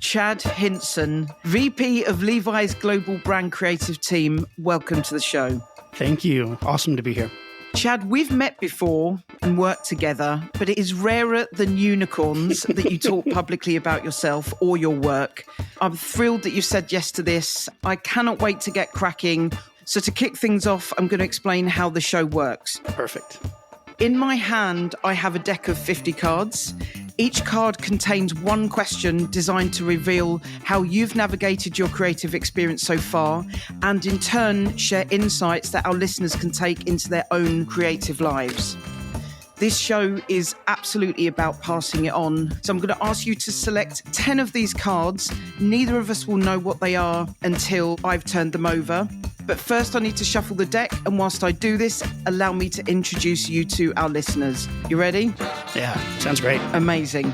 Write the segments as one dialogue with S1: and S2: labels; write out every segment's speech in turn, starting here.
S1: Chad Hinson, VP of Levi's Global Brand Creative Team. Welcome to the show.
S2: Thank you. Awesome to be here.
S1: Chad, we've met before and worked together, but it is rarer than unicorns that you talk publicly about yourself or your work. I'm thrilled that you said yes to this. I cannot wait to get cracking. So to kick things off, I'm going to explain how the show works.
S2: Perfect.
S1: In my hand, I have a deck of 50 cards. Each card contains one question designed to reveal how you've navigated your creative experience so far, and in turn, share insights that our listeners can take into their own creative lives. This show is absolutely about passing it on. So I'm going to ask you to select 10 of these cards. Neither of us will know what they are until I've turned them over. But first I need to shuffle the deck, and whilst I do this, allow me to introduce you to our listeners. You ready?
S2: Yeah, sounds great.
S1: Amazing.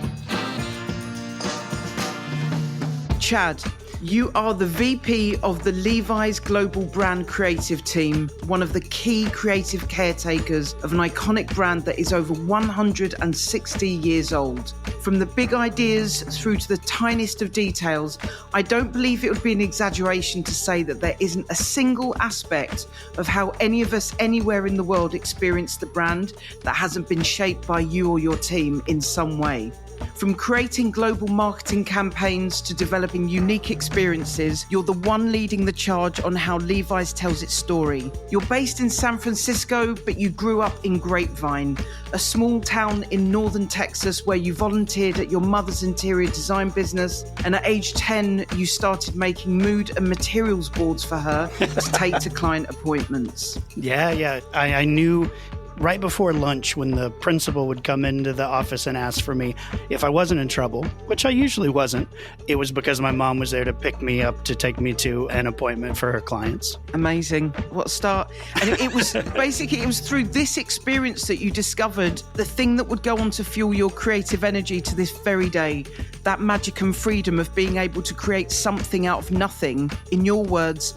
S1: Chad, you are the VP of the Levi's Global Brand Creative Team, one of the key creative caretakers of an iconic brand that is over 160 years old. From the big ideas through to the tiniest of details, I don't believe it would be an exaggeration to say that there isn't a single aspect of how any of us anywhere in the world experience the brand that hasn't been shaped by you or your team in some way. From creating global marketing campaigns to developing unique experiences, you're the one leading the charge on how Levi's tells its story. You're based in San Francisco, but you grew up in Grapevine, a small town in northern Texas where you volunteered at your mother's interior design business, and at age 10, you started making mood and materials boards for her to take to client appointments.
S2: Yeah. I knew right before lunch when the principal would come into the office and ask for me if I wasn't in trouble, which I usually wasn't. It was because my mom was there to pick me up to take me to an appointment for her clients.
S1: Amazing. What a start. And it was basically, it was through this experience that you discovered the thing that would go on to fuel your creative energy to this very day, that magic and freedom of being able to create something out of nothing. In your words,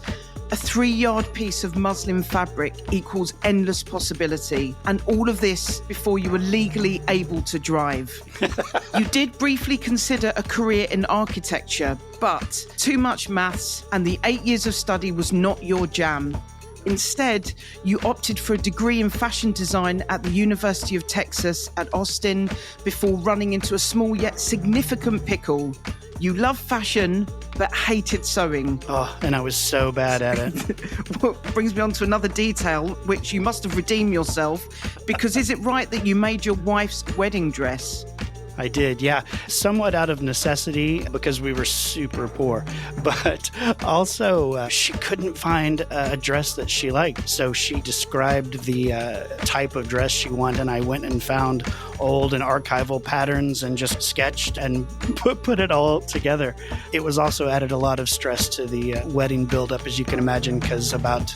S1: a 3-yard piece of muslin fabric equals endless possibility. And all of this before you were legally able to drive. You did briefly consider a career in architecture, but too much maths and the 8 years of study was not your jam. Instead, you opted for a degree in fashion design at the University of Texas at Austin before running into a small yet significant pickle. You love fashion, but hated sewing.
S2: Oh, and I was so bad at it.
S1: What brings me on to another detail, which you must have redeemed yourself, because is it right that you made your wife's wedding dress?
S2: I did, yeah. Somewhat out of necessity because we were super poor. But also, she couldn't find a dress that she liked. So she described the type of dress she wanted, and I went and found old and archival patterns and just sketched and put it all together. It was also added a lot of stress to the wedding buildup, as you can imagine, because about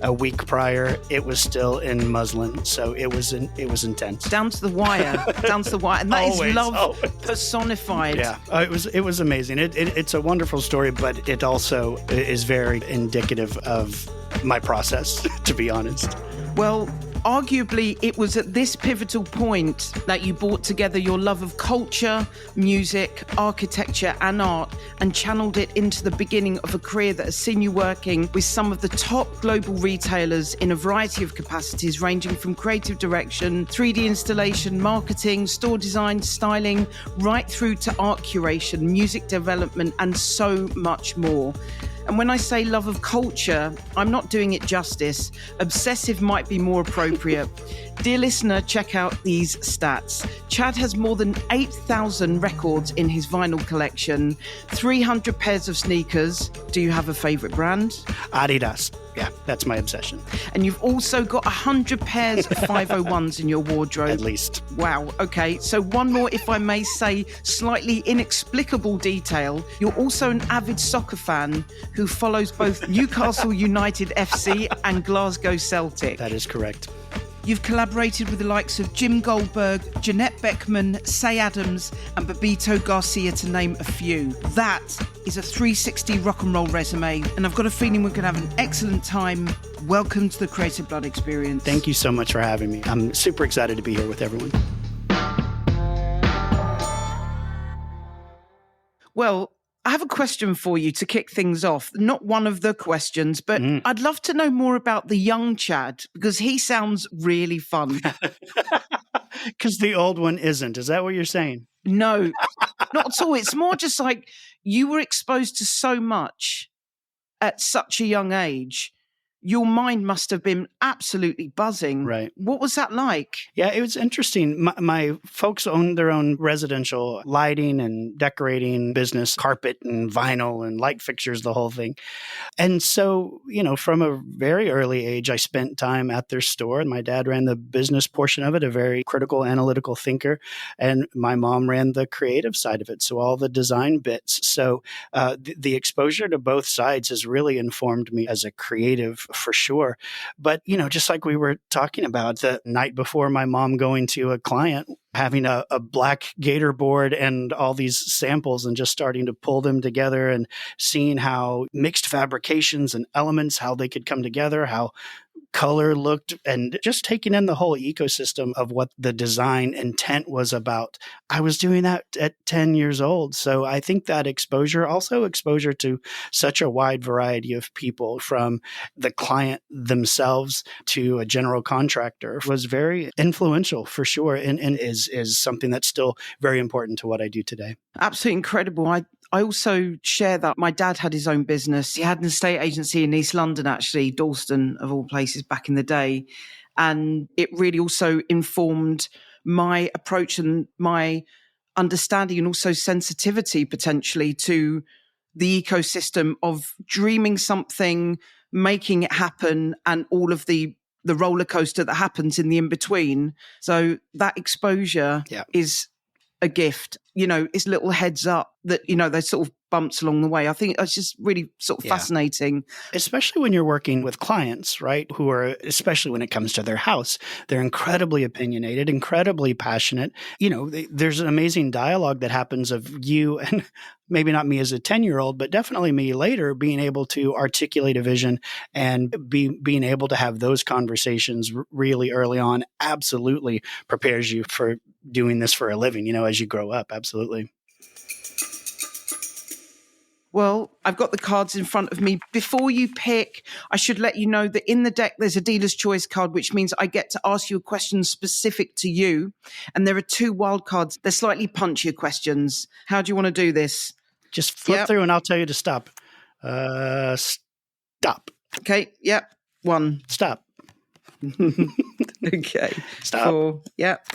S2: a week prior, it was still in muslin, so it was intense.
S1: Down to the wire, and that is love personified.
S2: Yeah, it was amazing. It's a wonderful story, but it also is very indicative of my process, to be honest.
S1: Well, arguably, it was at this pivotal point that you brought together your love of culture, music, architecture, and art, and channeled it into the beginning of a career that has seen you working with some of the top global retailers in a variety of capacities, ranging from creative direction, 3D installation, marketing, store design, styling, right through to art curation, music development, and so much more. And when I say love of culture, I'm not doing it justice. Obsessive might be more appropriate. Dear listener, check out these stats. Chad has more than 8,000 records in his vinyl collection, 300 pairs of sneakers. Do you have a favorite brand?
S2: Adidas. Yeah, that's my obsession.
S1: And you've also got 100 pairs of 501s in your wardrobe.
S2: At least.
S1: Wow. Okay. So one more, if I may say, slightly inexplicable detail. You're also an avid soccer fan who follows both Newcastle United FC and Glasgow Celtic.
S2: That is correct.
S1: You've collaborated with the likes of Jim Goldberg, Jeanette Beckman, Say Adams, and Babito Garcia, to name a few. That is a 360 rock and roll resume, and I've got a feeling we're going to have an excellent time. Welcome to the Creative Blood Experience.
S2: Thank you so much for having me. I'm super excited to be here with everyone.
S1: Well, I have a question for you to kick things off. Not one of the questions, but I'd love to know more about the young Chad because he sounds really fun.
S2: Because the old one isn't. Is that what you're saying?
S1: No, not at all. It's more just like you were exposed to so much at such a young age. Your mind must have been absolutely buzzing.
S2: Right.
S1: What was that like?
S2: Yeah, it was interesting. My folks owned their own residential lighting and decorating business, carpet and vinyl and light fixtures, the whole thing. And so, from a very early age, I spent time at their store. My dad ran the business portion of it, a very critical, analytical thinker. And my mom ran the creative side of it, so all the design bits. So the exposure to both sides has really informed me as a creative for sure. But, just like we were talking about the night before my mom going to a client, having a black gator board and all these samples and just starting to pull them together and seeing how mixed fabrications and elements, how they could come together, how color looked, and just taking in the whole ecosystem of what the design intent was about. I was doing that at 10 years old. So I think that exposure to such a wide variety of people, from the client themselves to a general contractor, was very influential for sure, and is something that's still very important to what I do today.
S1: Absolutely incredible. I also share that my dad had his own business. He had an estate agency in East London, actually, Dalston of all places, back in the day. And it really also informed my approach and my understanding and also sensitivity potentially to the ecosystem of dreaming something, making it happen, and all of the roller coaster that happens in the in-between. So that exposure is a gift. It's little heads up that, there's sort of bumps along the way. I think it's just really sort of fascinating.
S2: Especially when you're working with clients, right? Who are, especially when it comes to their house, they're incredibly opinionated, incredibly passionate. There's an amazing dialogue that happens of you and maybe not me as a 10-year-old, but definitely me later, being able to articulate a vision and being able to have those conversations really early on absolutely prepares you for doing this for a living, as you grow up. Absolutely.
S1: Well, I've got the cards in front of me. Before you pick, I should let you know that in the deck, there's a dealer's choice card, which means I get to ask you a question specific to you. And there are 2 wild cards. They're slightly punchier questions. How do you want to do this?
S2: Just flip through and I'll tell you to stop. Stop.
S1: Okay. Yep. 1.
S2: Stop.
S1: Okay.
S2: Stop.
S1: 4. Yep.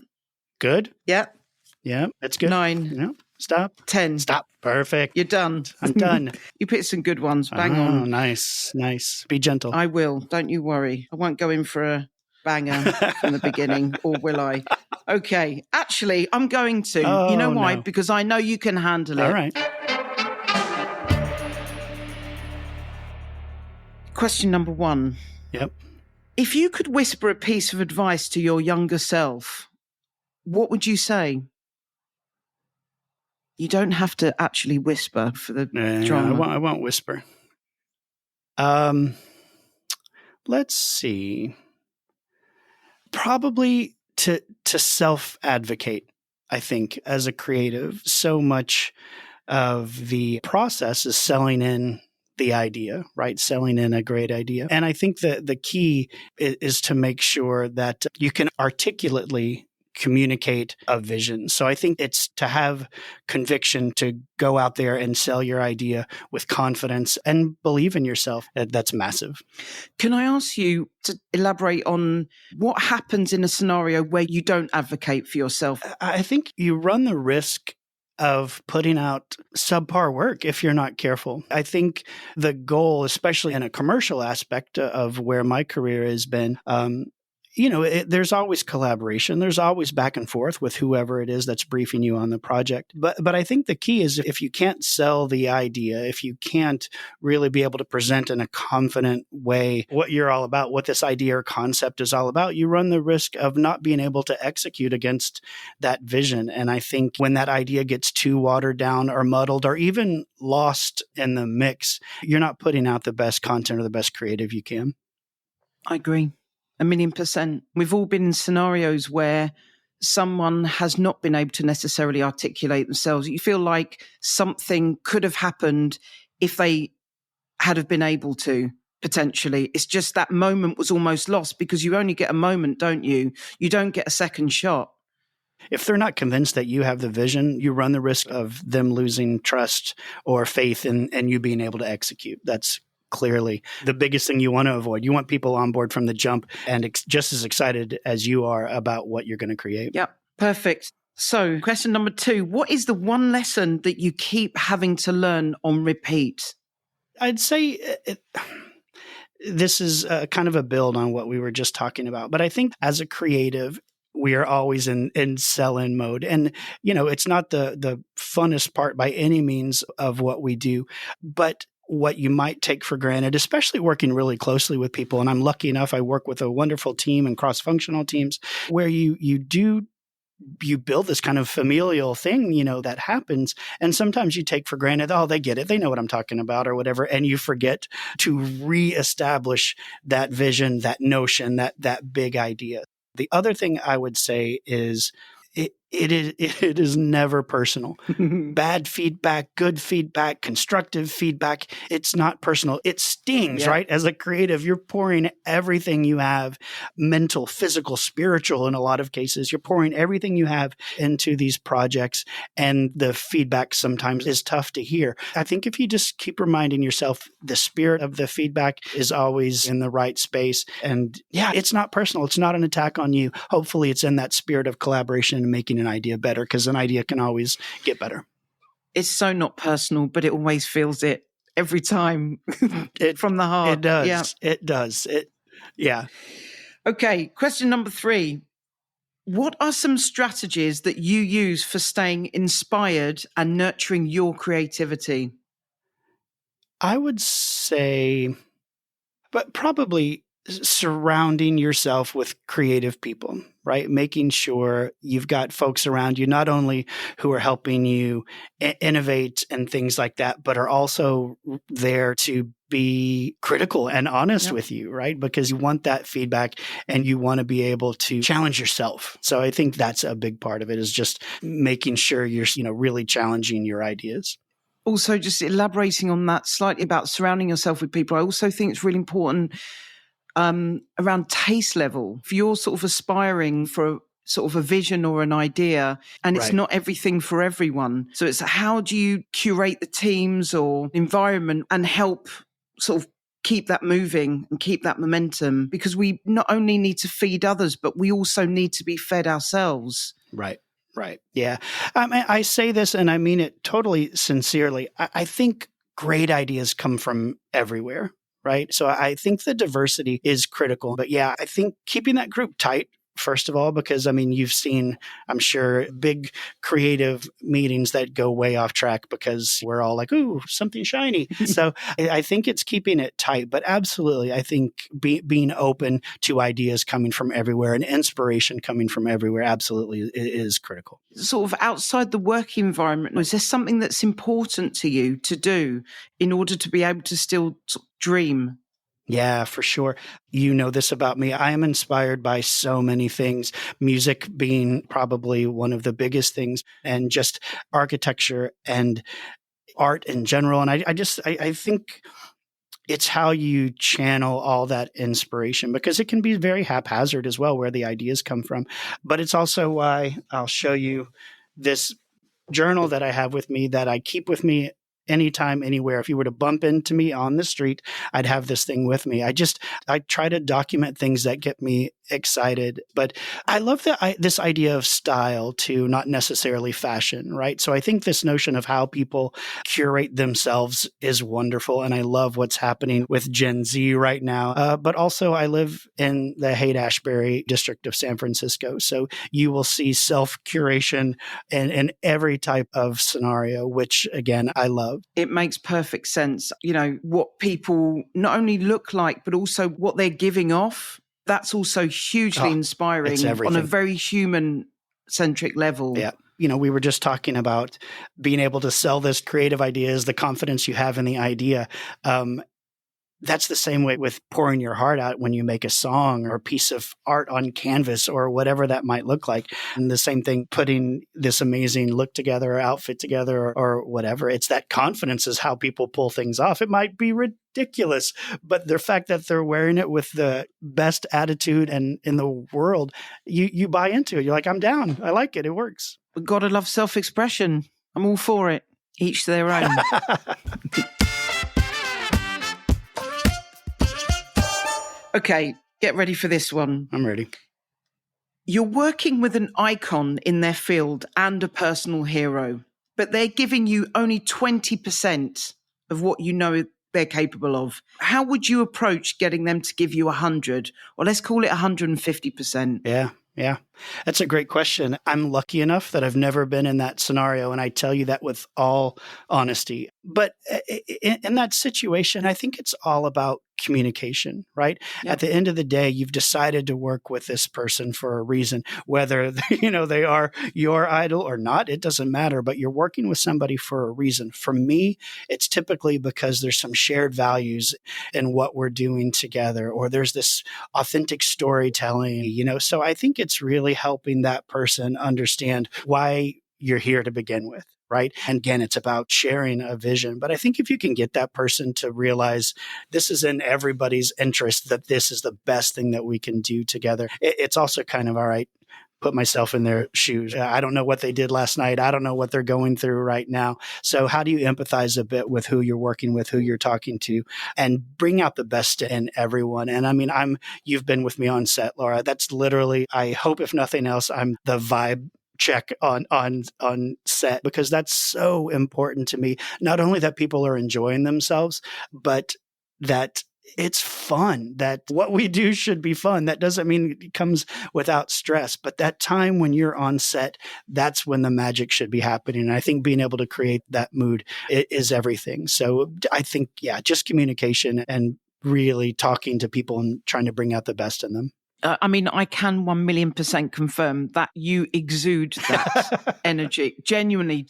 S2: Good.
S1: Yep.
S2: Yeah, that's good.
S1: 9.
S2: Stop.
S1: 10.
S2: Stop. Perfect.
S1: You're done.
S2: I'm done.
S1: You picked some good ones. Bang on.
S2: Nice. Be gentle.
S1: I will. Don't you worry. I won't go in for a banger from the beginning, or will I? Okay. Actually, I'm going to. You know why?
S2: No.
S1: Because I know you can handle it.
S2: All right.
S1: Question number 1.
S2: Yep.
S1: If you could whisper a piece of advice to your younger self, what would you say? You don't have to actually whisper for the drama.
S2: I won't whisper. Let's see. Probably to self-advocate, I think, as a creative. So much of the process is selling in the idea, right? Selling in a great idea. And I think that the key is to make sure that you can articulately communicate a vision. So I think it's to have conviction to go out there and sell your idea with confidence and believe in yourself. That's massive.
S1: Can I ask you to elaborate on what happens in a scenario where you don't advocate for yourself?
S2: I think you run the risk of putting out subpar work if you're not careful. I think the goal, especially in a commercial aspect of where my career has been, there's always collaboration. There's always back and forth with whoever it is that's briefing you on the project. But I think the key is if you can't sell the idea, if you can't really be able to present in a confident way what you're all about, what this idea or concept is all about, you run the risk of not being able to execute against that vision. And I think when that idea gets too watered down or muddled or even lost in the mix, you're not putting out the best content or the best creative you can.
S1: I agree. 1,000,000%. We've all been in scenarios where someone has not been able to necessarily articulate themselves. You feel like something could have happened if they had have been able to, potentially. It's just that moment was almost lost, because you only get a moment, don't you? You don't get a second shot.
S2: If they're not convinced that you have the vision, you run the risk of them losing trust or faith in you being able to execute. That's clearly the biggest thing you want to avoid. You want people on board from the jump and just as excited as you are about what you're going to create.
S1: Yep, perfect. So, question number 2, what is the one lesson that you keep having to learn on repeat?
S2: I'd say this is kind of a build on what we were just talking about. But I think as a creative, we are always in sell-in mode. And, it's not the funnest part by any means of what we do. But what you might take for granted, especially working really closely with people, and I'm lucky enough, I work with a wonderful team and cross-functional teams where you build this kind of familial thing, that happens. And sometimes you take for granted, oh, they get it. They know what I'm talking about or whatever. And you forget to reestablish that vision, that notion, that big idea. The other thing I would say is it is never personal. Bad feedback, good feedback, constructive feedback. It's not personal. It stings, right? As a creative, you're pouring everything you have, mental, physical, spiritual, in a lot of cases. You're pouring everything you have into these projects, and the feedback sometimes is tough to hear. I think if you just keep reminding yourself the spirit of the feedback is always in the right space. And it's not personal. It's not an attack on you. Hopefully it's in that spirit of collaboration and making an idea better, because an idea can always get better.
S1: It's so not personal, but it always feels it every time from the heart.
S2: It does. Yeah. It does. Okay.
S1: Question number 3. What are some strategies that you use for staying inspired and nurturing your creativity?
S2: I would say, but probably surrounding yourself with creative people, right? Making sure you've got folks around you, not only who are helping you innovate and things like that, but are also there to be critical and honest with you, right? Because you want that feedback and you want to be able to challenge yourself. So I think that's a big part of it, is just making sure you're, really challenging your ideas.
S1: Also, just elaborating on that slightly about surrounding yourself with people. I also think it's really important around taste level. If you're sort of aspiring for sort of a vision or an idea, and it's not everything for everyone. So it's how do you curate the teams or environment and help sort of keep that moving and keep that momentum? Because we not only need to feed others, but we also need to be fed ourselves.
S2: Right. Yeah. I say this and I mean it totally sincerely. I think great ideas come from everywhere. Right. So I think the diversity is critical. But I think keeping that group tight, first of all, because you've seen, I'm sure, big creative meetings that go way off track because we're all like, ooh, something shiny. So I think it's keeping it tight. But absolutely, I think being open to ideas coming from everywhere and inspiration coming from everywhere absolutely is critical.
S1: Sort of outside the work environment, is there something that's important to you to do in order to be able to still dream?
S2: Yeah, for sure. You know this about me. I am inspired by so many things, music being probably one of the biggest things, and just architecture and art in general. And I think it's how you channel all that inspiration, because it can be very haphazard as well where the ideas come from. But it's also why I'll show you this journal that I have with me that I keep with me anytime, anywhere. If you were to bump into me on the street, I'd have this thing with me. I try to document things that get me excited. But I love this idea of style too, not necessarily fashion, right? So I think this notion of how people curate themselves is wonderful. And I love what's happening with Gen Z right now. But also I live in the Haight-Ashbury district of San Francisco. So you will see self-curation in every type of scenario, which again, I love.
S1: It makes perfect sense. What people not only look like, but also what they're giving off. That's also hugely inspiring on a very human-centric level.
S2: Yeah. We were just talking about being able to sell this creative ideas, the confidence you have in the idea. that's the same way with pouring your heart out when you make a song or a piece of art on canvas or whatever that might look like. And the same thing, putting this amazing look together or outfit together or whatever. It's that confidence is how people pull things off. It might be ridiculous, but the fact that they're wearing it with the best attitude and in the world, you buy into it. You're like, I'm down. I like it. It works.
S1: Gotta love self-expression. I'm all for it. Each their own. Okay, get ready for this one.
S2: I'm ready.
S1: You're working with an icon in their field and a personal hero, but they're giving you only 20% of what you know they're capable of. How would you approach getting them to give you 100? Or let's call it 150%.
S2: Yeah. That's a great question. I'm lucky enough that I've never been in that scenario, and I tell you that with all honesty. But in that situation, I think it's all about communication, right?
S1: Yep.
S2: At the end of the day, you've decided to work with this person for a reason, whether they are your idol or not, it doesn't matter, but you're working with somebody for a reason. For me, it's typically because there's some shared values in what we're doing together, or there's this authentic storytelling, so I think it's really helping that person understand why you're here to begin with. Right. And again, it's about sharing a vision. But I think if you can get that person to realize this is in everybody's interest, that this is the best thing that we can do together, it's also kind of all right. Put myself in their shoes. I don't know what they did last night. I don't know what they're going through right now. So how do you empathize a bit with who you're working with, who you're talking to, and bring out the best in everyone? And I mean, you've been with me on set, Laura. That's literally, I hope if nothing else, I'm the vibe check on set, because that's so important to me. Not only that people are enjoying themselves, but that it's fun, that what we do should be fun. That doesn't mean it comes without stress, but that time when you're on set, that's when the magic should be happening. And I think being able to create that mood is everything. So I think, just communication and really talking to people and trying to bring out the best in them.
S1: I can 1,000,000% confirm that you exude that energy. Genuinely,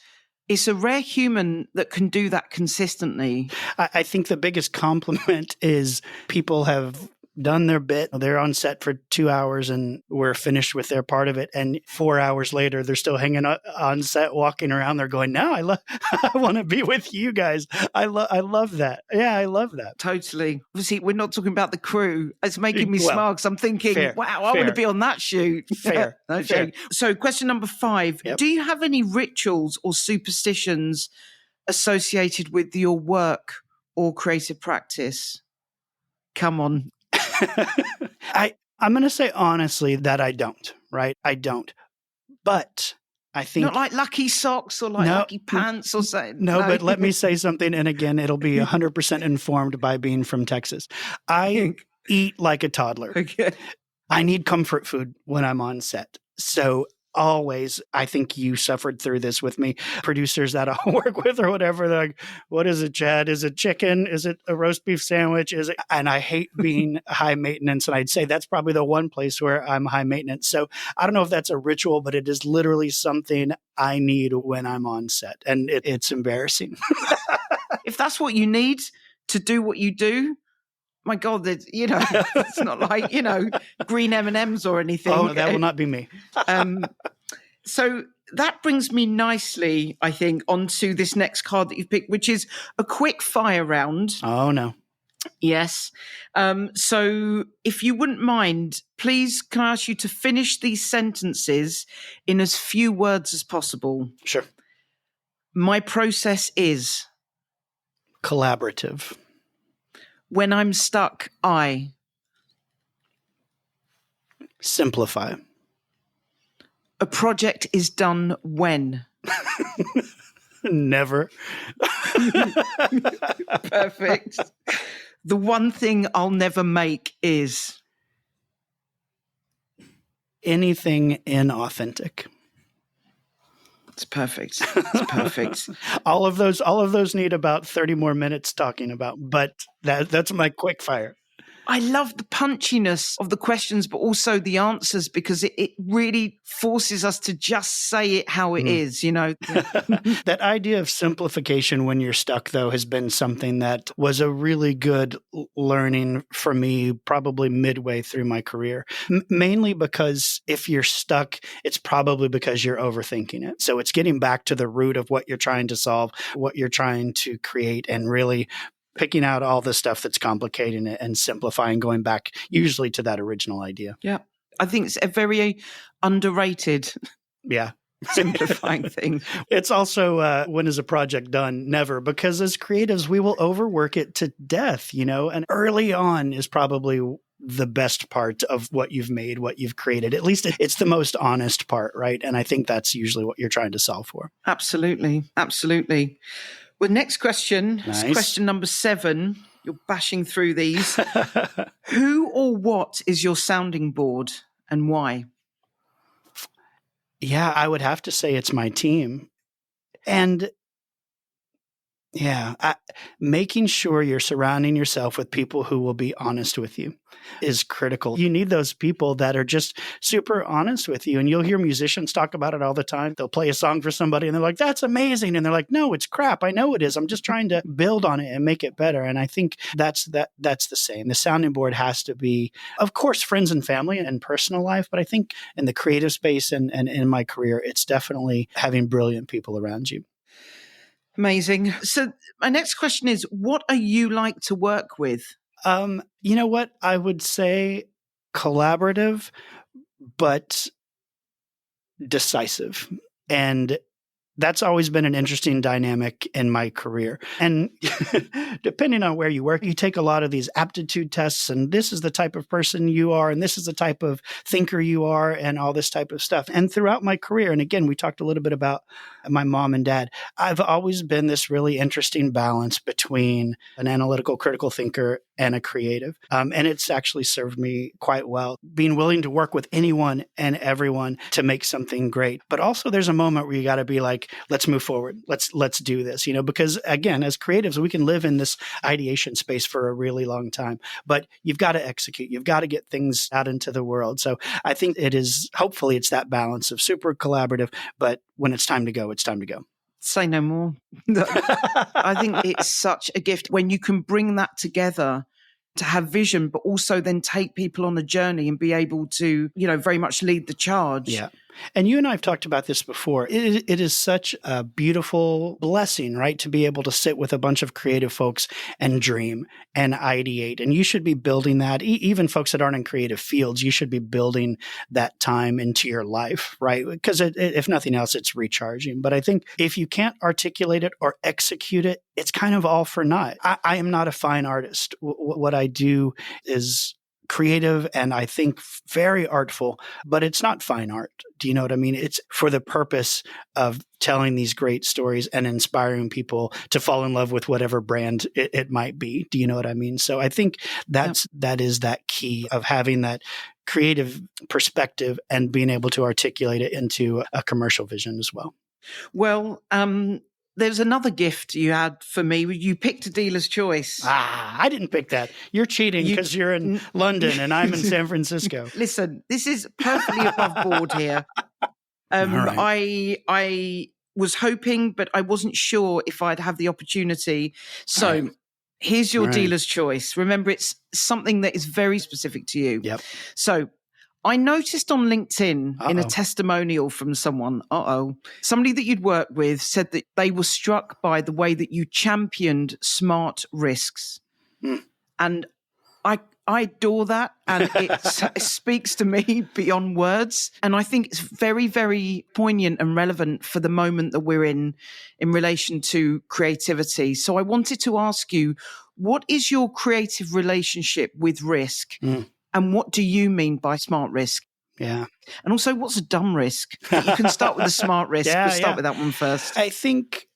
S1: it's a rare human that can do that consistently.
S2: I think the biggest compliment is people have done their bit. They're on set for 2 hours and we're finished with their part of it. And 4 hours later, they're still hanging on set, walking around. They're going, no, I want to be with you guys. I love that. Yeah, I love that.
S1: Totally. Obviously, we're not talking about the crew. It's making me smile because I'm thinking, wow, I want to be on that shoot.
S2: Fair. Fair.
S1: So question number 5,
S2: Yep.
S1: Do you have any rituals or superstitions associated with your work or creative practice? Come on.
S2: I'm going to say honestly that I don't, right? I don't. But I think...
S1: Not like lucky socks or lucky pants or something.
S2: No, but let me say something. And again, it'll be 100% informed by being from Texas. I eat like a toddler.
S1: Okay.
S2: I need comfort food when I'm on set. So always, I think you suffered through this with me, producers that I work with or whatever, they're like, what is it, Chad? Is it chicken? Is it a roast beef sandwich? And I hate being high maintenance. And I'd say that's probably the one place where I'm high maintenance. So I don't know if that's a ritual, but it is literally something I need when I'm on set. And it's embarrassing.
S1: If that's what you need to do what you do, my God, it's not like, green M&Ms or anything.
S2: Oh, that will not be me.
S1: So that brings me nicely, I think, onto this next card that you've picked, which is a quick fire round.
S2: Oh, no.
S1: Yes. So if you wouldn't mind, please can I ask you to finish these sentences in as few words as possible?
S2: Sure.
S1: My process is...
S2: Collaborative.
S1: When I'm stuck, I...
S2: Simplify.
S1: A project is done when?
S2: Never.
S1: Perfect. The one thing I'll never make is...
S2: Anything inauthentic.
S1: It's perfect. It's perfect.
S2: all of those need about 30 more minutes talking about, but that's my quick fire.
S1: I love the punchiness of the questions, but also the answers, because it really forces us to just say it how it is, Yeah.
S2: That idea of simplification when you're stuck, though, has been something that was a really good learning for me probably midway through my career. Mainly because if you're stuck, it's probably because you're overthinking it. So it's getting back to the root of what you're trying to solve, what you're trying to create, and really picking out all the stuff that's complicating it and simplifying, going back usually to that original idea.
S1: Yeah. I think it's a very underrated
S2: Yeah.
S1: simplifying thing.
S2: It's also when is a project done? Never, because as creatives, we will overwork it to death, and early on is probably the best part of what you've made, what you've created. At least it's the most honest part, right? And I think that's usually what you're trying to solve for.
S1: Absolutely. Absolutely. Well, next question,
S2: Nice.
S1: Question number 7. You're bashing through these. Who or what is your sounding board and why?
S2: Yeah, I would have to say it's my team. And making sure you're surrounding yourself with people who will be honest with you is critical. You need those people that are just super honest with you. And you'll hear musicians talk about it all the time. They'll play a song for somebody and they're like, that's amazing. And they're like, no, it's crap. I know it is. I'm just trying to build on it and make it better. And I think that's the same. The sounding board has to be, of course, friends and family and personal life. But I think in the creative space and in my career, it's definitely having brilliant people around you.
S1: Amazing. So my next question is, what are you like to work with?
S2: You know what? I would say collaborative, but decisive. And that's always been an interesting dynamic in my career. And depending on where you work, you take a lot of these aptitude tests, and this is the type of person you are, and this is the type of thinker you are, and all this type of stuff. And throughout my career, and again, we talked a little bit about my mom and dad, I've always been this really interesting balance between an analytical, critical thinker and a creative. And it's actually served me quite well, being willing to work with anyone and everyone to make something great. But also there's a moment where you got to be like, let's move forward. Let's do this, because again, as creatives, we can live in this ideation space for a really long time, but you've got to execute. You've got to get things out into the world. So I think hopefully it's that balance of super collaborative, but when it's time to go, it's time to go.
S1: Say no more. I think it's such a gift when you can bring that together to have vision, but also then take people on a journey and be able to, very much lead the charge.
S2: Yeah. And you and I have talked about this before. It is such a beautiful blessing, right? To be able to sit with a bunch of creative folks and dream and ideate. And you should be building that. Even folks that aren't in creative fields, you should be building that time into your life, right? Because if nothing else, it's recharging. But I think if you can't articulate it or execute it, it's kind of all for naught. I am not a fine artist. What I do is creative and I think very artful, but it's not fine art. Do you know what I mean? It's for the purpose of telling these great stories and inspiring people to fall in love with whatever brand it might be. Do you know what I mean? So I think that is that key of having that creative perspective and being able to articulate it into a commercial vision as well.
S1: Well, there's another gift you had for me. You picked a dealer's choice.
S2: I didn't pick that. You're cheating because you're in London and I'm in San Francisco.
S1: Listen, this is perfectly above board here. Right. I was hoping, but I wasn't sure if I'd have the opportunity. So here's your dealer's choice. Remember, it's something that is very specific to you.
S2: Yep.
S1: So I noticed on LinkedIn in a testimonial from somebody that you'd worked with said that they were struck by the way that you championed smart risks. And I adore that. And it speaks to me beyond words. And I think it's very, very poignant and relevant for the moment that we're in relation to creativity. So I wanted to ask you, what is your creative relationship with risk? And what do you mean by smart risk?
S2: Yeah.
S1: And also, what's a dumb risk? You can start with the smart risk. Start with that one first.
S2: I think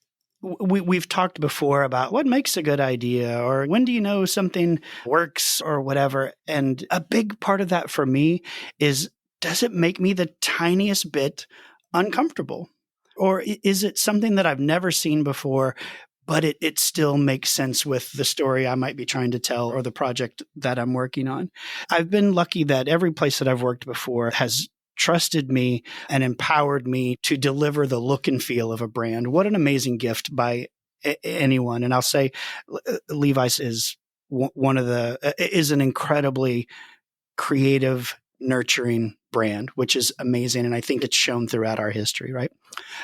S2: we've talked before about what makes a good idea or when do you know something works or whatever. And a big part of that for me is, does it make me the tiniest bit uncomfortable? Or is it something that I've never seen before, but it still makes sense with the story I might be trying to tell or the project that I'm working on. I've been lucky that every place that I've worked before has trusted me and empowered me to deliver the look and feel of a brand. What an amazing gift by anyone. And I'll say Levi's is is an incredibly creative, nurturing brand, which is amazing. And I think it's shown throughout our history, right?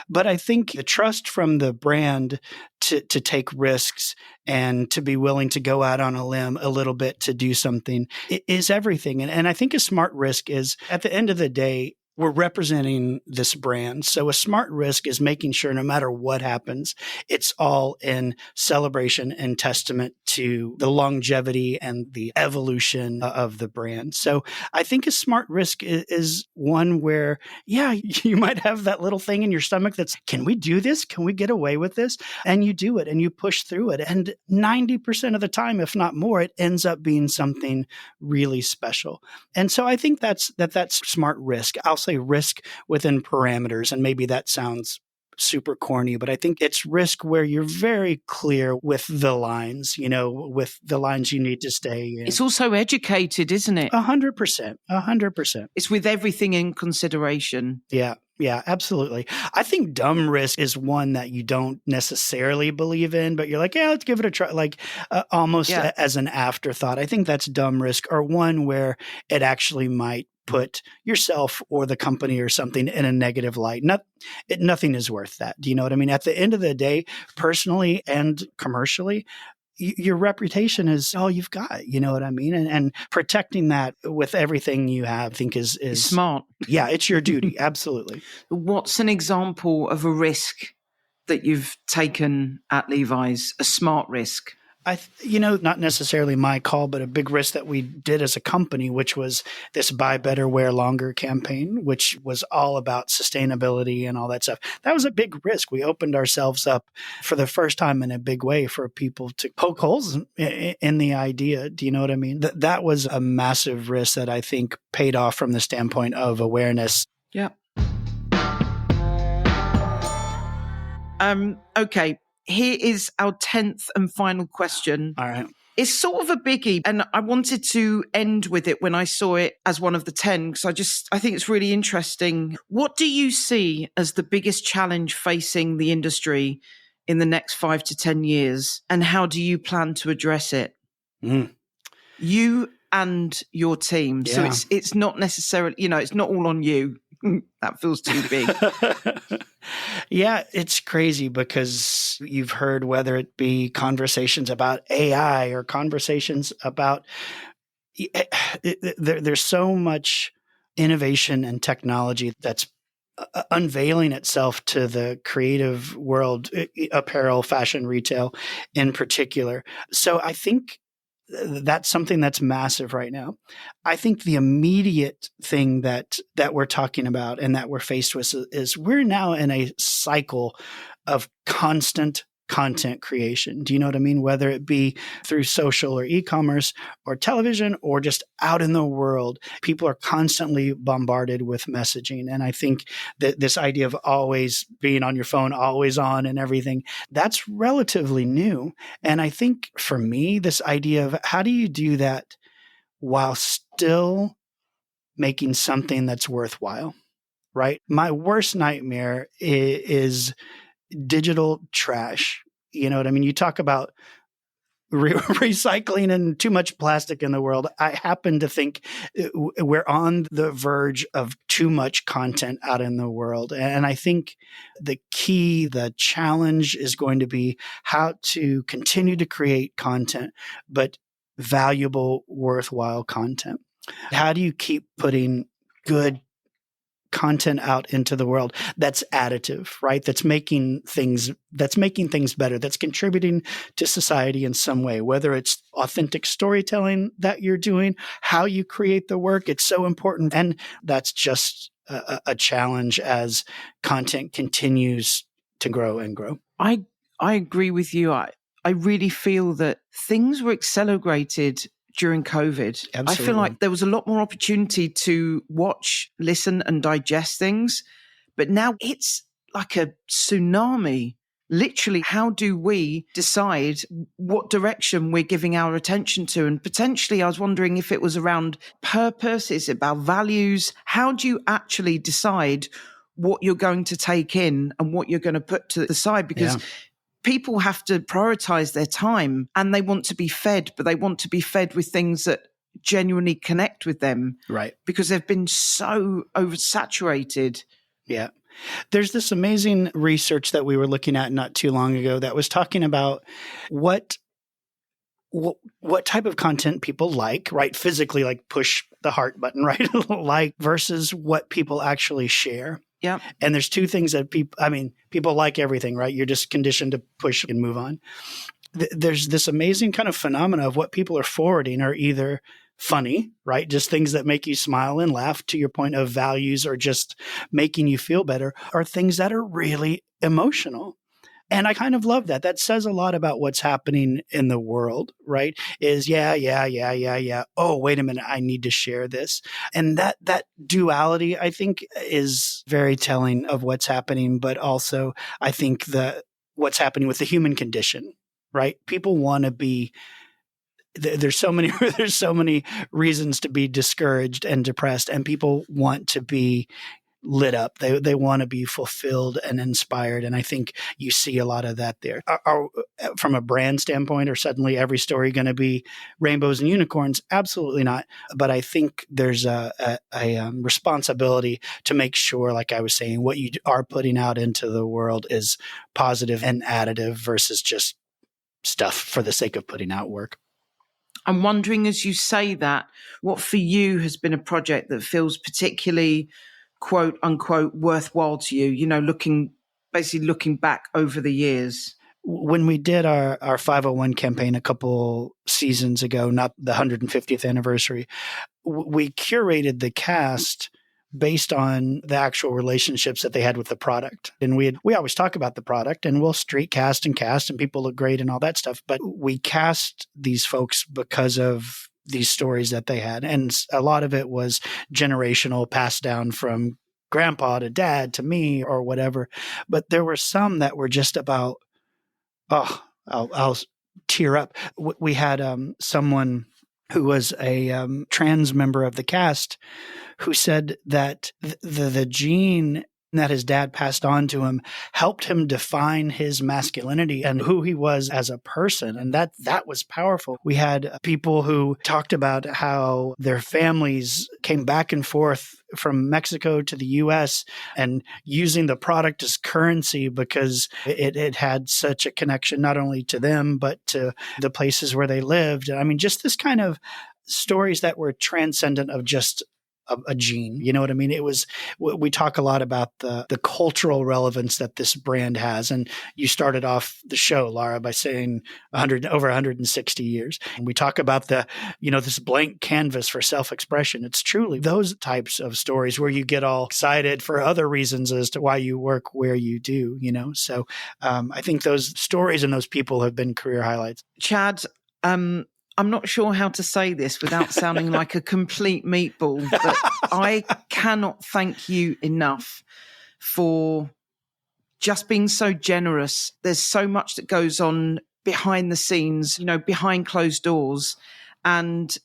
S2: But I think the trust from the brand to take risks and to be willing to go out on a limb a little bit to do something is everything. And I think a smart risk is, at the end of the day, we're representing this brand. So a smart risk is making sure no matter what happens, it's all in celebration and testament to the longevity and the evolution of the brand. So I think a smart risk is one where, yeah, you might have that little thing in your stomach that's, can we do this? Can we get away with this? And you do it and you push through it. And 90% of the time, if not more, it ends up being something really special. And so I think that's smart risk. I'll say risk within parameters, and maybe that sounds super corny, but I think it's risk where you're very clear with the lines, with the lines you need to stay in.
S1: It's also educated, isn't it?
S2: 100%. 100%.
S1: It's with everything in consideration.
S2: Yeah, absolutely. I think dumb risk is one that you don't necessarily believe in, but you're like, yeah, let's give it a try, like almost as an afterthought. I think that's dumb risk, or one where it actually might put yourself or the company or something in a negative light. Nothing is worth that. Do you know what I mean? At the end of the day, personally and commercially, your reputation is all you've got. You know what I mean? And protecting that with everything you have, I think is
S1: smart.
S2: Yeah, it's your duty. Absolutely.
S1: What's an example of a risk that you've taken at Levi's, a smart risk?
S2: Not necessarily my call, but a big risk that we did as a company, which was this Buy Better, Wear Longer campaign, which was all about sustainability and all that stuff. That was a big risk. We opened ourselves up for the first time in a big way for people to poke holes in the idea. Do you know what I mean? That was a massive risk that I think paid off from the standpoint of awareness.
S1: Yeah. Okay. Here is our 10th and final question.
S2: All right.
S1: It's sort of a biggie, and I wanted to end with it when I saw it as one of the 10, because I think it's really interesting. What do you see as the biggest challenge facing the industry in the next 5 to 10 years, and how do you plan to address it? You and your team.
S2: Yeah.
S1: So it's not necessarily, it's not all on you. That feels too big.
S2: Yeah, it's crazy because you've heard, whether it be conversations about AI or conversations about there's so much innovation and technology that's unveiling itself to the creative world, apparel, fashion, retail in particular. So I think that's something that's massive right now. I think the immediate thing that we're talking about and that we're faced with is we're now in a cycle of constant content creation. Do you know what I mean? Whether it be through social or e-commerce or television or just out in the world, people are constantly bombarded with messaging. And I think that this idea of always being on your phone, always on and everything, that's relatively new. And I think for me, this idea of how do you do that while still making something that's worthwhile, right? My worst nightmare is digital trash. You know what I mean? You talk about recycling and too much plastic in the world. I happen to think we're on the verge of too much content out in the world. And I think the challenge is going to be how to continue to create content, but valuable, worthwhile content. How do you keep putting good content out into the world that's additive, right? That's making things better, that's contributing to society in some way, whether it's authentic storytelling that you're doing, how you create the work. It's so important. And that's just a challenge as content continues to grow and grow.
S1: I agree with you. I really feel that things were accelerated during COVID.
S2: Absolutely.
S1: I feel like there was a lot more opportunity to watch, listen, and digest things. But now it's like a tsunami literally, how do we decide what direction we're giving our attention to? And potentially, I was wondering if it was around purpose, is it about values? How do you actually decide what you're going to take in and what you're going to put to the side? Because people have to prioritize their time, and they want to be fed, but they want to be fed with things that genuinely connect with them.
S2: Right.
S1: Because they've been so oversaturated.
S2: Yeah. There's this amazing research that we were looking at not too long ago that was talking about what type of content people like, right? Physically, like push the heart button, right? Like versus what people actually share.
S1: Yeah.
S2: And there's two things that people like everything, right? You're just conditioned to push and move on. There's this amazing kind of phenomena of what people are forwarding are either funny, right? Just things that make you smile and laugh, to your point of values or just making you feel better, or things that are really emotional. And I kind of love that. That says a lot about what's happening in the world, right? Is yeah. Oh, wait a minute. I need to share this. And that duality, I think, is very telling of what's happening, but also I think what's happening with the human condition, right? People want to be there's so many reasons to be discouraged and depressed, and people want to be lit up. They want to be fulfilled and inspired. And I think you see a lot of that there. From a brand standpoint, are suddenly every story going to be rainbows and unicorns? Absolutely not. But I think there's a responsibility to make sure, like I was saying, what you are putting out into the world is positive and additive versus just stuff for the sake of putting out work.
S1: I'm wondering, as you say that, what for you has been a project that feels particularly, quote unquote, worthwhile to you, looking back over the years?
S2: When we did our 501 campaign a couple seasons ago, not the 150th anniversary, we curated the cast based on the actual relationships that they had with the product. And we always talk about the product, and we'll street cast and people look great and all that stuff. But we cast these folks because of these stories that they had. And a lot of it was generational, passed down from grandpa to dad to me or whatever. But there were some that were just about, I'll tear up. We had someone who was a trans member of the cast who said that the gene that his dad passed on to him helped him define his masculinity and who he was as a person. And that was powerful. We had people who talked about how their families came back and forth from Mexico to the US and using the product as currency because it had such a connection not only to them, but to the places where they lived. I mean, just this kind of stories that were transcendent of just a gene. You know what I mean? We talk a lot about the cultural relevance that this brand has. And you started off the show, Lara, by saying over 160 years. And we talk about this blank canvas for self-expression. It's truly those types of stories where you get all excited for other reasons as to why you work where you do, So I think those stories and those people have been career highlights.
S1: Chad, I'm not sure how to say this without sounding like a complete meatball, but I cannot thank you enough for just being so generous. There's so much that goes on behind the scenes, behind closed doors. And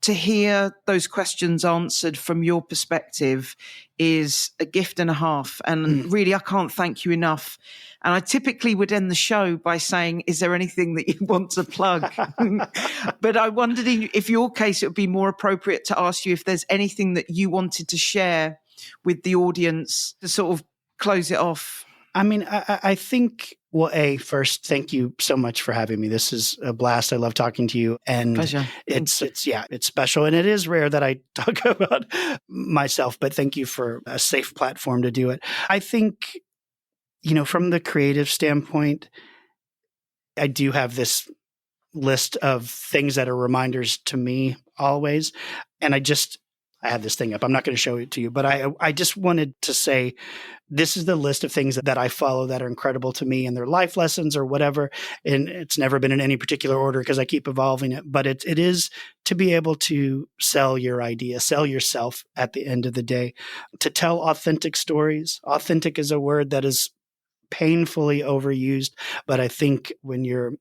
S1: to hear those questions answered from your perspective is a gift and a half. And really, I can't thank you enough. And I typically would end the show by saying, is there anything that you want to plug? But I wondered if your case, it would be more appropriate to ask you if there's anything that you wanted to share with the audience to sort of close it off.
S2: I mean, I think, first, thank you so much for having me. This is a blast. I love talking to you. And
S1: pleasure.
S2: It's special. And it is rare that I talk about myself, but thank you for a safe platform to do it. I think, from the creative standpoint, I do have this list of things that are reminders to me always. And I have this thing up. I'm not going to show it to you, but I just wanted to say, this is the list of things that I follow that are incredible to me and their life lessons or whatever. And it's never been in any particular order because I keep evolving it, but it is to be able to sell your idea, sell yourself at the end of the day, to tell authentic stories. Authentic is a word that is painfully overused. But I think when you're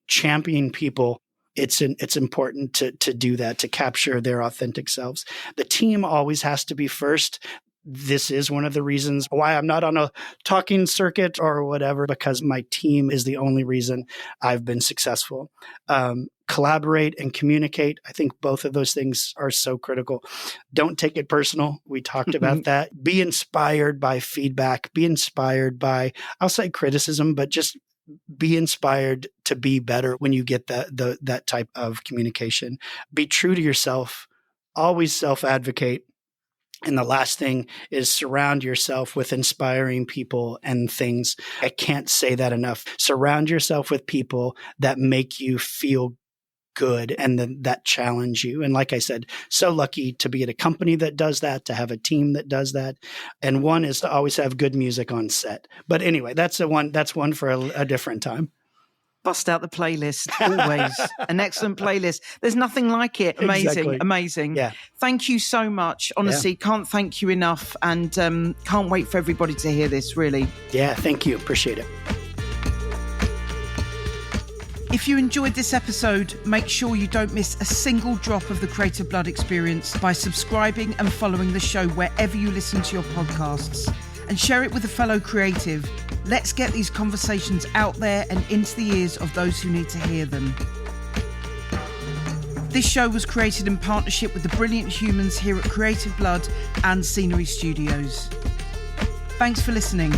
S2: championing people, it's important to do that, to capture their authentic selves. The team always has to be first. This is one of the reasons why I'm not on a talking circuit or whatever, because my team is the only reason I've been successful. Collaborate and communicate. I think both of those things are so critical. Don't take it personal. We talked about that. Be inspired by feedback. Be inspired by, I'll say criticism, but just be inspired to be better when you get that type of communication. Be true to yourself. Always self-advocate. And the last thing is surround yourself with inspiring people and things. I can't say that enough. Surround yourself with people that make you feel good and that challenge you. And like I said, so lucky to be at a company that does that, to have a team that does that. And one is to always have good music on set. But anyway, that's one for a different time.
S1: Bust out the playlist, always. An excellent playlist. There's nothing like it. Amazing,
S2: Exactly.
S1: amazing.
S2: Yeah.
S1: Thank you so much. Honestly, can't thank you enough, and can't wait for everybody to hear this, really.
S2: Yeah, thank you. Appreciate it.
S1: If you enjoyed this episode, make sure you don't miss a single drop of the Creative Blood experience by subscribing and following the show wherever you listen to your podcasts. And share it with a fellow creative. Let's get these conversations out there and into the ears of those who need to hear them. This show was created in partnership with the brilliant humans here at Creative Blood and Scenery Studios. Thanks for listening.